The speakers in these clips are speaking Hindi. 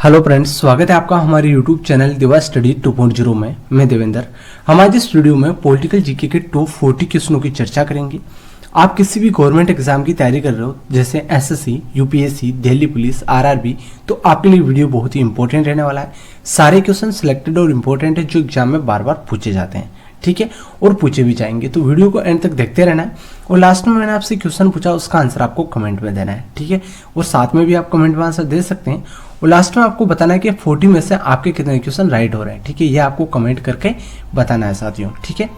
हेलो फ्रेंड्स, स्वागत है आपका हमारे यूट्यूब चैनल दिवा स्टडी 2.0 में। मैं देवेंद्र। हम आज इस वीडियो में पॉलिटिकल जीके के टॉप 40 क्वेश्चनों की चर्चा करेंगे। आप किसी भी गवर्नमेंट एग्जाम की तैयारी कर रहे हो, जैसे SSC, UPSC, Delhi police, RRB, तो आपके लिए वीडियो बहुत ही इंपॉर्टेंट रहने वाला है। सारे क्वेश्चन सिलेक्टेड और इम्पोर्टेंट है जो एग्जाम में बार बार पूछे जाते हैं, ठीक है, और पूछे भी जाएंगे। तो वीडियो को एंड तक देखते रहना है। और लास्ट में मैंने आपसे क्वेश्चन पूछा, उसका आंसर आपको कमेंट में देना है, ठीक है। और साथ में भी आप कमेंट में आंसर दे सकते हैं। और लास्ट में आपको बताना है कि 40 में से आपके कितने क्वेश्चन राइट हो रहे हैं, ठीक है। ये आपको कमेंट करके बताना है साथियों, ठीक है।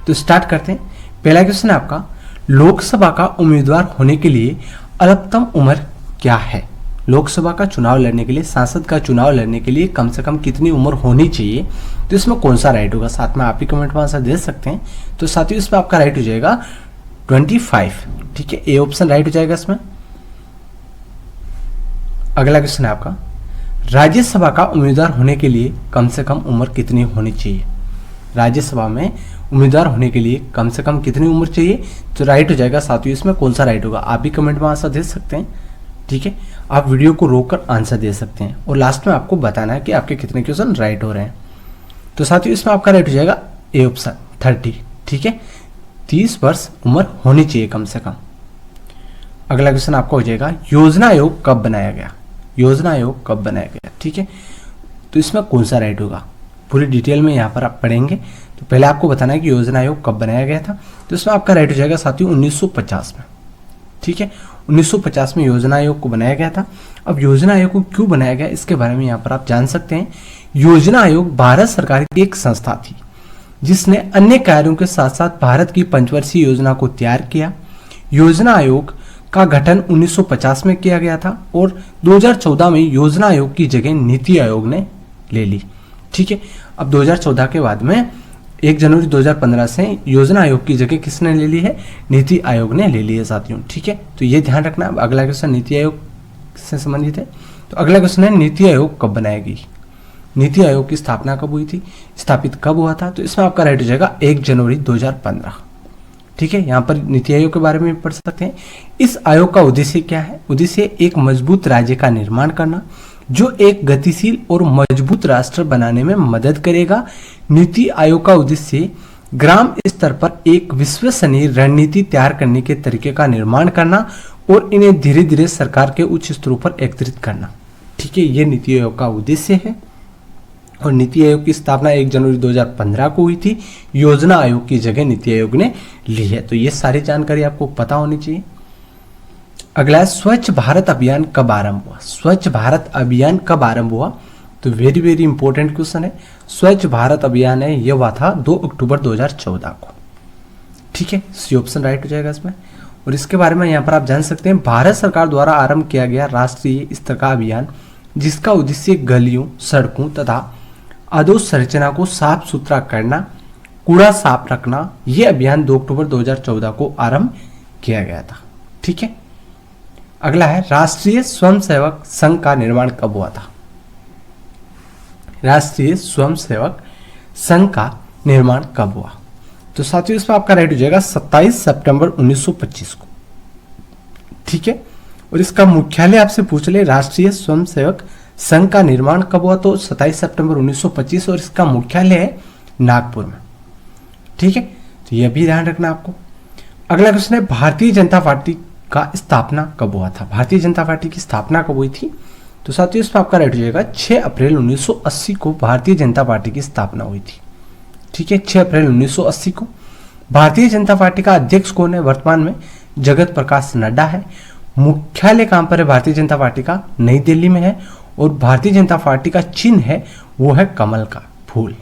तो स्टार्ट करते हैं। पहला क्वेश्चन है आपका, लोकसभा का उम्मीदवार होने के लिए अधिकतम उम्र क्या है? लोकसभा का चुनाव लड़ने के लिए, सांसद का चुनाव लड़ने के लिए कम से कम कितनी उम्र होनी चाहिए? तो इसमें कौन सा राइट होगा? साथ में आप ही कमेंट में आंसर दे सकते हैं। तो साथियों इसमें आपका राइट हो जाएगा 25, ठीक है। ए ऑप्शन राइट हो जाएगा इसमें। अगला क्वेश्चन है आपका, राज्यसभा का उम्मीदवार होने के लिए कम से कम उम्र कितनी होनी चाहिए? राज्यसभा में उम्मीदवार होने के लिए कम से कम कितनी उम्र चाहिए? तो राइट हो जाएगा साथियों इसमें कौन सा राइट होगा? आप भी कमेंट में आंसर दे सकते हैं, ठीक है। आप वीडियो को रोककर आंसर दे सकते हैं और लास्ट में आपको बताना है कि आपके कितने क्वेश्चन राइट हो रहे हैं। तो साथियों इसमें आपका राइट हो जाएगा ए ऑप्शन 30, ठीक है। 30 वर्ष उम्र होनी चाहिए कम से कम। अगला क्वेश्चन आपका हो जाएगा, योजना आयोग कब बनाया गया? योजना आयोग कब बनाया गया, ठीक है। तो इसमें कौन सा राइट होगा? पूरी डिटेल में यहाँ पर आप पढ़ेंगे। तो पहले आपको बताना है कि योजना आयोग कब बनाया गया था। तो इसमें आपका राइट हो जाएगा साथियों 1950 में, ठीक है। 1950 में योजना आयोग को बनाया गया था। अब योजना आयोग को क्यों बनाया गया, इसके बारे में यहाँ पर आप जान सकते हैं। योजना आयोग भारत सरकार की एक संस्था थी जिसने अन्य कार्यों के साथ साथ भारत की पंचवर्षीय योजना को तैयार किया। योजना आयोग का गठन 1950 में किया गया था और 2014 में योजना आयोग की जगह नीति आयोग ने ले ली, ठीक है। अब 2014 के बाद में 1 जनवरी 2015 से योजना आयोग की जगह किसने ले ली है? नीति आयोग ने ले ली है साथियों, ठीक है। तो ये ध्यान रखना। अगला क्वेश्चन नीति आयोग से संबंधित है। तो अगला क्वेश्चन है, नीति आयोग कब बनाया गई? नीति आयोग की स्थापना कब हुई थी? स्थापित कब हुआ था? तो इसमें आपका राइट हो जाएगा 1 जनवरी 2015, ठीक है। यहाँ पर नीति आयोग के बारे में पढ़ सकते हैं। इस आयोग का उद्देश्य क्या है? उद्देश्य एक मजबूत राज्य का निर्माण करना जो एक गतिशील और मजबूत राष्ट्र बनाने में मदद करेगा। नीति आयोग का उद्देश्य ग्राम स्तर पर एक विश्वसनीय रणनीति तैयार करने के तरीके का निर्माण करना और इन्हें धीरे धीरे सरकार के उच्च स्तरों पर एकत्रित करना, ठीक है। ये नीति आयोग का उद्देश्य है। और नीति आयोग की स्थापना 1 जनवरी 2015 को हुई थी। योजना आयोग की जगह नीति आयोग ने ली है। तो ये सारी जानकारी आपको पता होनी चाहिए। अगला है, स्वच्छ भारत अभियान कब आरंभ हुआ? स्वच्छ भारत अभियान कब आरंभ हुआ? तो वेरी वेरी इंपॉर्टेंट क्वेश्चन है। स्वच्छ भारत अभियान है ये हुआ था 2 अक्टूबर 2014 को, ठीक है। सी ऑप्शन राइट हो जाएगा इसमें। और इसके बारे में यहाँ पर आप जान सकते हैं, भारत सरकार द्वारा आरंभ किया गया राष्ट्रीय स्तर का अभियान जिसका उद्देश्य गलियों, सड़कों तथा अधोसंरचना को साफ सुथरा करना, कूड़ा साफ रखना। यह अभियान 2 अक्टूबर 2014 को आरंभ किया गया था, ठीक है। अगला है, राष्ट्रीय स्वयंसेवक संघ का निर्माण कब हुआ था? राष्ट्रीय स्वयंसेवक संघ का निर्माण कब हुआ? तो साथियों इसमें आपका राइट हो जाएगा 27 सितंबर 1925 को, ठीक है। और इसका मुख्यालय आपसे पूछ ले, राष्ट्रीय स्वयंसेवक संघ का निर्माण कब हुआ? तो 27 सितंबर 1925 और इसका मुख्यालय है नागपुर में, ठीक है। तो यह भी ध्यान रखना आपको। अगला क्वेश्चन है, भारतीय जनता पार्टी का स्थापना कब हुआ था? भारतीय जनता पार्टी की स्थापना कब हुई थी? तो साथियों इसमें आपका राइट हो जाएगा 6 अप्रैल 1980 को भारतीय जनता पार्टी की स्थापना हुई थी, ठीक है। 6 अप्रैल 1980 को। भारतीय जनता पार्टी का अध्यक्ष कौन है? वर्तमान में जगत प्रकाश नड्डा है। मुख्यालय कहां पर है भारतीय जनता पार्टी का? नई दिल्ली में है। और भारतीय जनता पार्टी का चिन्ह है वो है कमल का फूल,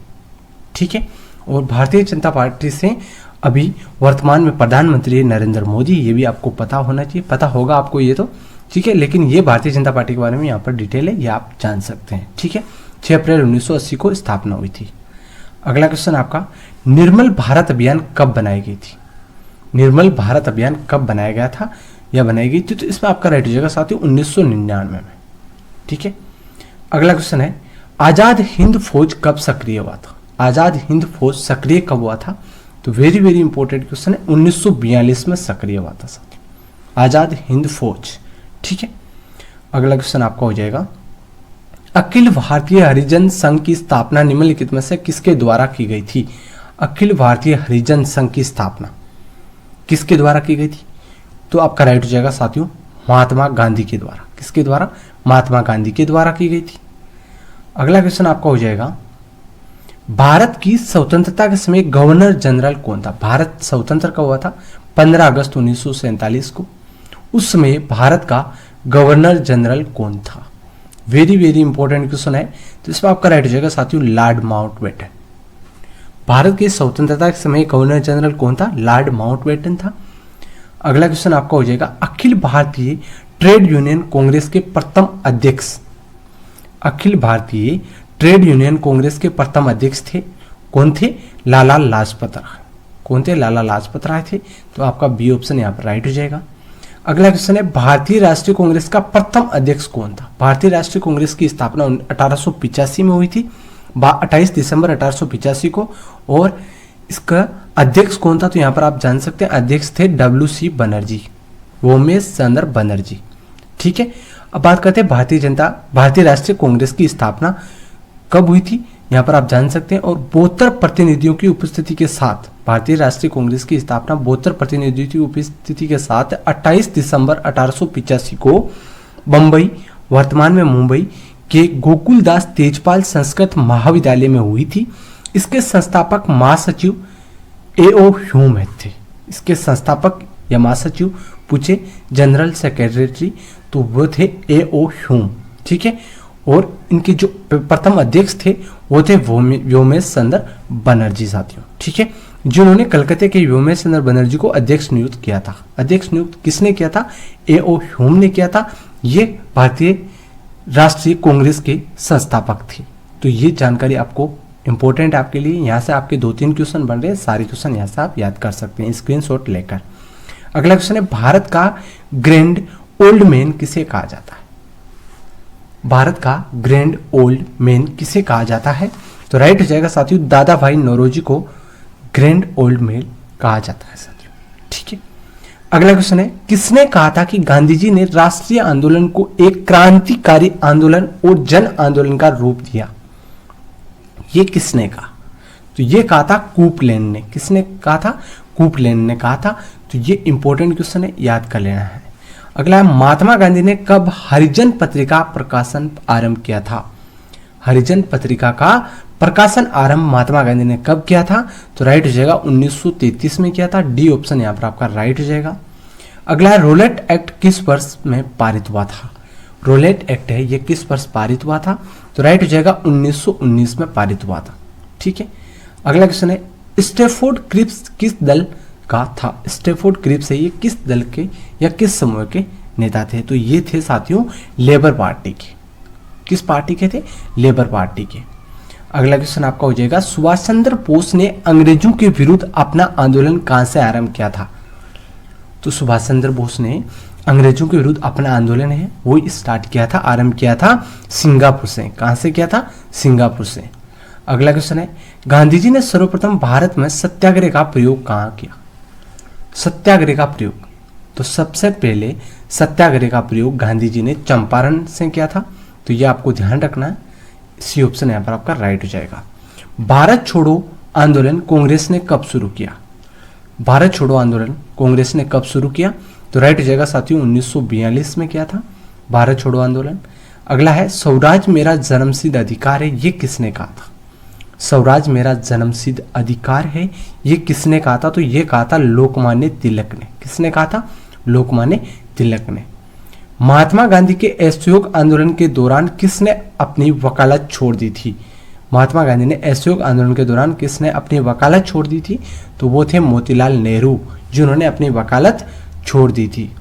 ठीक है। और भारतीय जनता पार्टी से अभी वर्तमान में प्रधानमंत्री नरेंद्र मोदी, ये भी आपको पता होना चाहिए, पता होगा आपको ये तो, ठीक है। लेकिन ये भारतीय जनता पार्टी के बारे में यहाँ पर डिटेल है, ये आप जान सकते हैं, ठीक है। 6 अप्रैल 1980 को स्थापना हुई थी। अगला क्वेश्चन आपका, निर्मल भारत अभियान कब बनाई गई थी? निर्मल भारत अभियान कब बनाया गया था या बनाई गई थी? तो इसमें आपका राइट हो जाएगा साथियों 1999 में, ठीक है। अगला क्वेश्चन है, आजाद हिंद फौज कब सक्रिय हुआ था? आजाद हिंद फौज सक्रिय कब हुआ था? तो वेरी वेरी इंपॉर्टेंट क्वेश्चन है। 1942 में सक्रिय हुआ था साथियों आजाद हिंद फौज, ठीक है। अगला क्वेश्चन आपका हो जाएगा, अखिल भारतीय हरिजन संघ की स्थापना निम्नलिखित में से किसके द्वारा की गई थी? अखिल भारतीय हरिजन संघ की स्थापना किसके द्वारा की गई थी? तो आपका राइट हो जाएगा साथियों महात्मा गांधी के द्वारा। किसके द्वारा? महात्मा गांधी के द्वारा की गई थी। अगला क्वेश्चन आपका हो जाएगा, भारत की स्वतंत्रता के समय गवर्नर जनरल कौन था? भारत स्वतंत्र कब हुआ था? 15 अगस्त 1947 को। उस समय भारत का गवर्नर जनरल कौन था? वेरी वेरी इंपॉर्टेंट क्वेश्चन है। तो इसमें आपका राइट हो जाएगा साथियों लॉर्ड माउंटबेटन। भारत की स्वतंत्रता के समय गवर्नर जनरल कौन था? लॉर्ड माउंटबेटन था। अगला क्वेश्चन आपका हो जाएगा, अखिल भारतीय ट्रेड यूनियन कांग्रेस के प्रथम अध्यक्ष, अखिल भारतीय ट्रेड यूनियन कांग्रेस के प्रथम अध्यक्ष थे कौन थे? लाला लाजपत राय। कौन थे? लाला लाजपत राय थे। तो आपका बी ऑप्शन यहाँ पर राइट हो जाएगा। अगला क्वेश्चन है, भारतीय राष्ट्रीय कांग्रेस का प्रथम अध्यक्ष कौन था? भारतीय राष्ट्रीय कांग्रेस की स्थापना 1885 में हुई थी, 28 दिसंबर 1885 को। और इसका अध्यक्ष कौन था? तो यहाँ पर आप जान सकते हैं अध्यक्ष थे WC बनर्जी, वोमेश चंद्र बनर्जी। ठीक है, अब बात करते हैं भारतीय राष्ट्रीय कांग्रेस की स्थापना कब हुई थी? यहाँ पर आप जान सकते हैं। और 72 प्रतिनिधियों की उपस्थिति के साथ भारतीय राष्ट्रीय कांग्रेस की स्थापना 72 प्रतिनिधियों की उपस्थिति के साथ 28 दिसंबर 1885 को बंबई, वर्तमान में मुंबई के गोकुलदास तेजपाल संस्कृत महाविद्यालय में हुई थी। इसके संस्थापक महासचिव A.O. ह्यूम थे। इसके संस्थापक या महासचिव पूछे जनरल सेक्रेटरी तो वो थे A.O. ह्यूम। ठीक है, और इनके जो प्रथम अध्यक्ष थे वो थे व्योमेश चंद्र बनर्जी साथियों। ठीक है, जिन्होंने कलकत्ते के व्योमेश चंद्र बनर्जी को अध्यक्ष नियुक्त किया था। अध्यक्ष नियुक्त किसने किया था? A.O. ह्यूम ने किया था। ये भारतीय राष्ट्रीय कांग्रेस के संस्थापक थे। तो ये जानकारी आपको इंपॉर्टेंट है आपके लिए। यहाँ से आपके 2-3 क्वेश्चन बन रहे हैं, सारे क्वेश्चन यहाँ से आप याद कर सकते हैं स्क्रीनशॉट लेकर। अगला क्वेश्चन है, भारत का ग्रैंड ओल्ड मैन किसे कहा जाता है? भारत का ग्रैंड ओल्ड मैन किसे कहा जाता है? तो राइट हो जाएगा साथियों दादा भाई नौरोजी को ग्रैंड ओल्ड मैन कहा जाता है साथियों। ठीक है, अगला क्वेश्चन है, किसने कहा था कि गांधी जी ने राष्ट्रीय आंदोलन को एक क्रांतिकारी आंदोलन और जन आंदोलन का रूप दिया? ये किसने कहा? तो ये कहा था कूपलेन ने। किसने कहा था? कूपलेन ने कहा था। तो ये इंपॉर्टेंट क्वेश्चन है, याद कर लेना है। अगला है, महात्मा गांधी ने कब हरिजन पत्रिका प्रकाशन आरंभ किया था? हरिजन पत्रिका का प्रकाशन आरंभ महात्मा गांधी ने कब किया था? तो राइट हो जाएगा 1933 में किया था। डी ऑप्शन यहाँ पर आपका राइट हो जाएगा। अगला है, रोलेट एक्ट किस वर्ष में पारित हुआ था? रोलेट एक्ट है, ये किस वर्ष पारित हुआ था? तो राइट हो जाएगा 1919 में पारित हुआ था। ठीक है, अगला क्वेश्चन है, स्टैफोर्ड क्रिप्स किस दल का था? स्टैफोर्ड क्रिप्स है, ये किस दल के या किस समूह के नेता थे? तो ये थे साथियों लेबर पार्टी के। किस पार्टी के थे? लेबर पार्टी के। अगला क्वेश्चन आपका हो जाएगा, सुभाष चंद्र बोस ने अंग्रेजों के विरुद्ध अपना आंदोलन कहां से आरंभ किया था? तो सुभाष चंद्र बोस ने अंग्रेजों के विरुद्ध अपना आंदोलन है वो स्टार्ट किया था, आरंभ किया था सिंगापुर से। कहां से किया था? सिंगापुर से। अगला क्वेश्चन है, गांधी जी ने सर्वप्रथम भारत में सत्याग्रह का प्रयोग कहां किया? सत्याग्रह का प्रयोग, तो सबसे पहले सत्याग्रह का प्रयोग गांधी जी ने चंपारण से किया था। तो ये आपको ध्यान रखना है। सी ऑप्शन यहाँ पर आपका राइट हो जाएगा। भारत छोड़ो आंदोलन कांग्रेस ने कब शुरू किया? भारत छोड़ो आंदोलन कांग्रेस ने कब शुरू किया? तो राइट हो जाएगा साथियों 1942 में किया था भारत छोड़ो आंदोलन। अगला है, स्वराज मेरा जन्मसिद्ध अधिकार है, ये किसने कहा था? स्वराज मेरा जन्मसिद्ध अधिकार है, ये किसने कहा था? तो ये कहा था लोकमान्य तिलक ने। किसने कहा था? लोकमान्य तिलक ने। महात्मा गांधी के असहयोग आंदोलन के दौरान किसने अपनी वकालत छोड़ दी थी? महात्मा गांधी ने असहयोग आंदोलन के दौरान किसने अपनी वकालत छोड़ दी थी? तो वो थे मोतीलाल नेहरू, जिन्होंने अपनी वकालत छोड़ दी थी।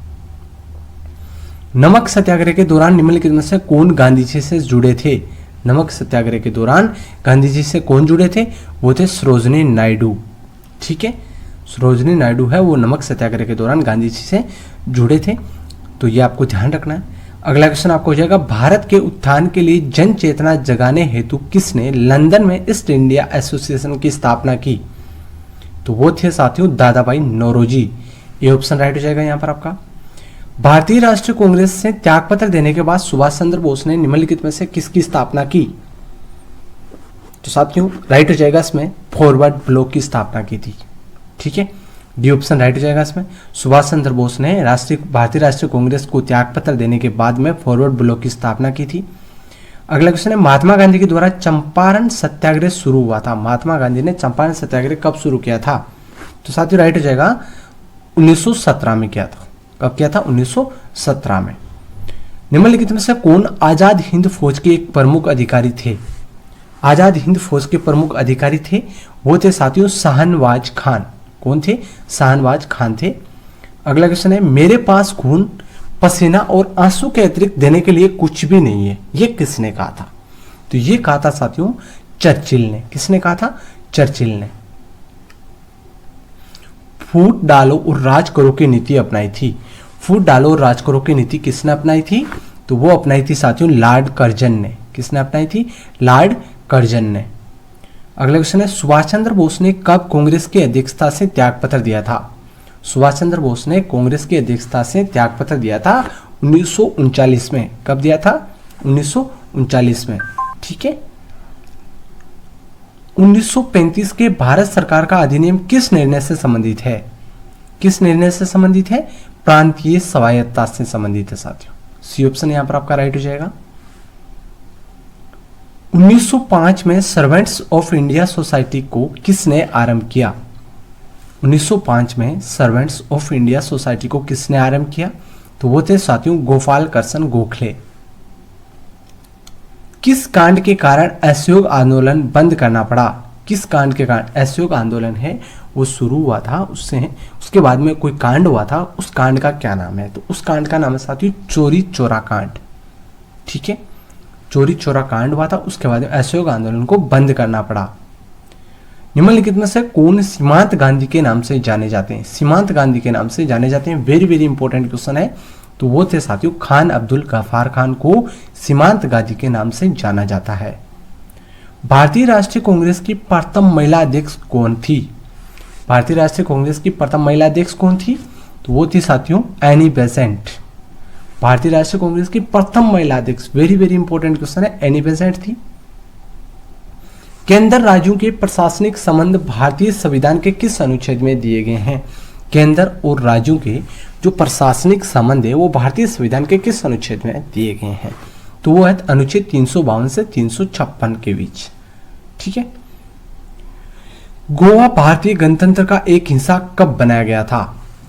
नमक सत्याग्रह के दौरान निम्नलिखित में से कौन गांधी जी से जुड़े थे? नमक सत्याग्रह के दौरान गांधी जी से कौन जुड़े थे? वो थे सरोजिनी नायडू। ठीक है, सरोजिनी नायडू है वो नमक सत्याग्रह के दौरान गांधी जी से जुड़े थे। तो ये आपको ध्यान रखना है। अगला क्वेश्चन आपको हो जाएगा, भारत के उत्थान के लिए जन चेतना जगाने हेतु किसने लंदन में ईस्ट इंडिया एसोसिएशन की स्थापना की? तो वो थे साथियों दादा भाई नौरोजी। ये ऑप्शन राइट हो जाएगा यहाँ पर आपका। भारतीय राष्ट्रीय कांग्रेस से त्यागपत्र देने के बाद सुभाष चंद्र बोस ने निम्नलिखित में से किसकी स्थापना की? तो साथियों राइट हो जाएगा इसमें फॉरवर्ड ब्लॉक की स्थापना की थी। ठीक है, डी ऑप्शन राइट हो जाएगा इसमें। सुभाष चंद्र बोस ने भारतीय राष्ट्रीय कांग्रेस को त्यागपत्र देने के बाद में फॉरवर्ड ब्लॉक की स्थापना की थी। अगला क्वेश्चन है, महात्मा गांधी के द्वारा चंपारण सत्याग्रह शुरू हुआ था। महात्मा गांधी ने चंपारण सत्याग्रह कब शुरू किया था? तो साथियों राइट हो जाएगा 1917 में किया था। कब किया था? 1917 में। निम्नलिखित में से कौन आजाद हिंद फौज के एक प्रमुख अधिकारी थे? आजाद हिंद फौज के प्रमुख अधिकारी थे वो थे साथियों शाहनवाज खान। कौन थे? शाहनवाज खान थे। अगला क्वेश्चन है, मेरे पास खून पसीना और आंसू के अतिरिक्त देने के लिए कुछ भी नहीं है, ये किसने कहा था? तो ये कहा था साथियों चर्चिल ने। किसने कहा था? चर्चिल ने। फूट डालो और राज करो की नीति अपनाई थी। फूट डालो और राज करो की नीति किसने अपनाई थी? तो वो अपनाई थी साथियों लॉर्ड कर्जन ने। किसने अपनाई थी? लॉर्ड कर्जन ने। अगला क्वेश्चन है, सुभाष चंद्र बोस ने कब कांग्रेस की अध्यक्षता से त्यागपत्र दिया था? सुभाष चंद्र बोस ने कांग्रेस की अध्यक्षता से त्यागपत्र दिया था 1939 में। कब दिया था? 1939 में। ठीक है, 1935 के भारत सरकार का अधिनियम किस निर्णय से संबंधित है? किस निर्णय से संबंधित है? प्रांतीय स्वायत्तता से संबंधित है साथियों। सी ऑप्शन यहां पर आपका राइट हो जाएगा। 1905 में सर्वेंट्स ऑफ इंडिया सोसाइटी को किसने आरंभ किया? 1905 में सर्वेंट्स ऑफ इंडिया सोसाइटी को किसने आरंभ किया? तो वो थे साथियों गोपाल कृष्ण गोखले। किस कांड के कारण असहयोग आंदोलन बंद करना पड़ा? किस कांड के कारण असहयोग आंदोलन है वो शुरू हुआ था, उसके बाद में कोई कांड हुआ था, उस कांड का क्या नाम है? तो उस कांड का नाम है साथियों चोरी चोरा कांड। ठीक है, चोरी चोरा कांड हुआ था, उसके बाद असहयोग आंदोलन को बंद करना पड़ा। निम्नलिखित में से कौन सीमांत गांधी के नाम से जाने जाते हैं? सीमांत गांधी के नाम से जाने जाते हैं। वेरी वेरी इंपॉर्टेंट क्वेश्चन है। तो वो थे साथियों खान अब्दुल गफ्फार खान को सीमांत गांधी के नाम से जाना जाता है। भारतीय राष्ट्रीय कांग्रेस की प्रथम महिला अध्यक्ष कौन थी? भारतीय राष्ट्रीय कांग्रेस की प्रथम महिला अध्यक्ष कौन थी? तो वो थी साथियों एनी बेसेंट। भारतीय राष्ट्रीय कांग्रेस की प्रथम महिला अध्यक्ष, वेरी वेरी इंपॉर्टेंट क्वेश्चन है, एनी बेसेंट थी। केंद्र राज्यों के प्रशासनिक संबंध भारतीय संविधान के किस अनुच्छेद में दिए गए हैं? केंद्र और राज्यों के जो प्रशासनिक संबंध है वो भारतीय संविधान के किस अनुच्छेद में दिए गए हैं? तो वो है अनुच्छेद 352 से 356 के बीच। ठीक है, गोवा भारतीय गणतंत्र का एक हिस्सा कब बनाया गया था?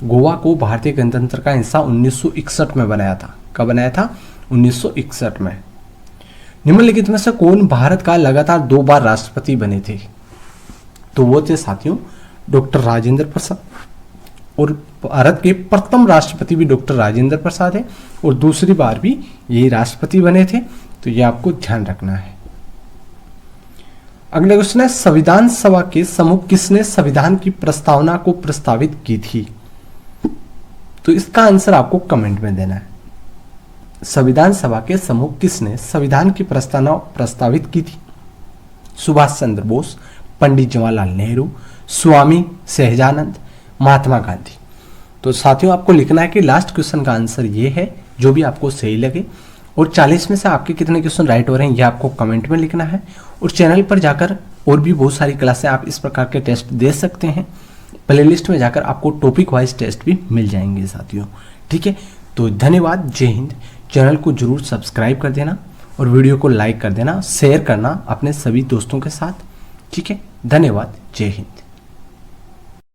गोवा को भारतीय गणतंत्र का हिस्सा 1961 में बनाया था। कब बनाया था? 1961 में। निम्नलिखित में से कौन भारत का लगातार 2 बार राष्ट्रपति बने थे? तो वो थे साथियों डॉक्टर राजेंद्र प्रसाद, और भारत के प्रथम राष्ट्रपति भी डॉक्टर राजेंद्र प्रसाद है और दूसरी बार भी यही राष्ट्रपति बने थे। तो ये आपको ध्यान रखना है। अगला क्वेश्चन है, संविधान सभा के समूह किसने संविधान की प्रस्तावना को प्रस्तावित की थी? तो इसका आंसर आपको कमेंट में देना है। संविधान सभा के समूह किसने संविधान की प्रस्तावना प्रस्तावित की थी? सुभाष चंद्र बोस, पंडित जवाहरलाल नेहरू, स्वामी सहजानंद, महात्मा गांधी। तो साथियों आपको लिखना है कि लास्ट क्वेश्चन का आंसर ये है, जो भी आपको सही लगे। और 40 में से आपके कितने क्वेश्चन राइट हो रहे हैं ये आपको कमेंट में लिखना है। और चैनल पर जाकर और भी बहुत सारी क्लासें आप इस प्रकार के टेस्ट दे सकते हैं। प्लेलिस्ट में जाकर आपको टॉपिक वाइज टेस्ट भी मिल जाएंगे साथियों। ठीक है, तो धन्यवाद, जय हिंद। चैनल को जरूर सब्सक्राइब कर देना और वीडियो को लाइक कर देना, शेयर करना अपने सभी दोस्तों के साथ। ठीक है, धन्यवाद, जय हिंद।